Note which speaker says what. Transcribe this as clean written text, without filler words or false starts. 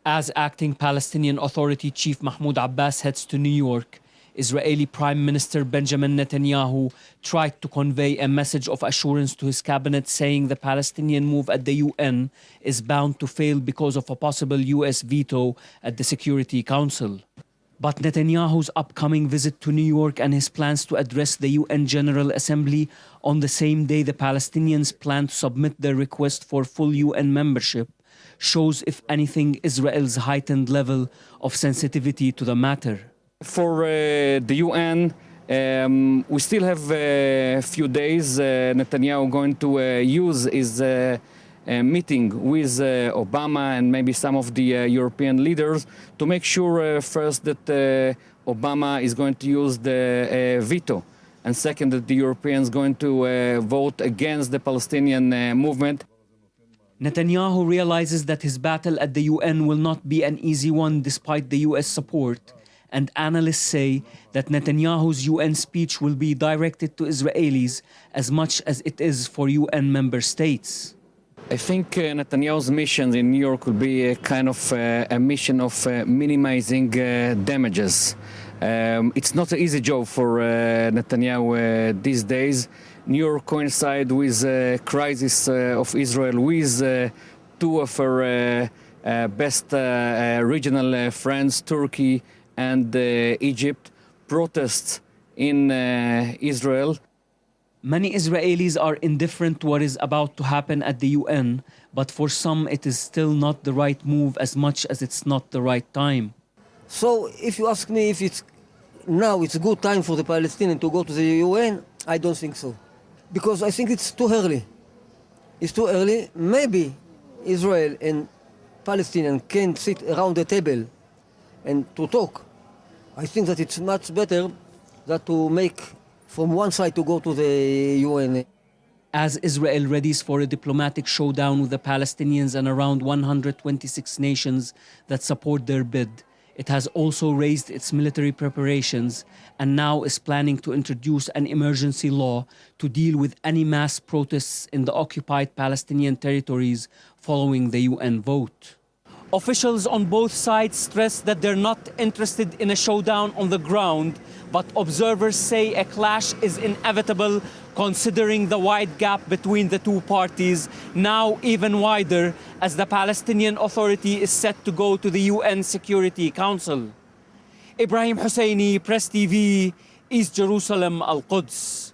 Speaker 1: As acting Palestinian Authority Chief Mahmoud Abbas heads to New York, Israeli Prime Minister Benjamin Netanyahu tried to convey a message of assurance to his cabinet, saying the Palestinian move at the UN is bound to fail because of a possible US veto at the Security Council. But Netanyahu's upcoming visit to New York and his plans to address the UN General Assembly on the same day the Palestinians plan to submit their request for full UN membership shows, if anything, Israel's heightened level of sensitivity to the matter.
Speaker 2: For the UN, we still have a few days. Netanyahu going to use his meeting with Obama and maybe some of the European leaders to make sure first that Obama is going to use the veto, and second that the Europeans going to vote against the Palestinian movement.
Speaker 1: Netanyahu realizes that his battle at the UN will not be an easy one despite the US support, and analysts say that Netanyahu's UN speech will be directed to Israelis as much as it is for UN member states.
Speaker 2: I think Netanyahu's mission in New York will be a kind of a mission of minimizing damages. It's not an easy job for Netanyahu these days. New York coincides with the crisis of Israel, with two of her best regional friends, Turkey and Egypt, protests in Israel.
Speaker 1: Many Israelis are indifferent to what is about to happen at the UN, but for some it is still not the right move as much as it's not the right time.
Speaker 3: So if you ask me if it's a good time for the Palestinians to go to the UN, I don't think so. Because I think it's too early. It's too early. Maybe Israel and Palestinians can sit around the table and to talk. I think that it's much better than to make from one side to go to the UN.
Speaker 1: As Israel readies for a diplomatic showdown with the Palestinians and around 126 nations that support their bid, it has also raised its military preparations and now is planning to introduce an emergency law to deal with any mass protests in the occupied Palestinian territories following the UN vote. Officials on both sides stress that they're not interested in a showdown on the ground, but observers say a clash is inevitable considering the wide gap between the two parties, now even wider as the Palestinian Authority is set to go to the UN Security Council. Ibrahim Husseini, Press TV, East Jerusalem, Al-Quds.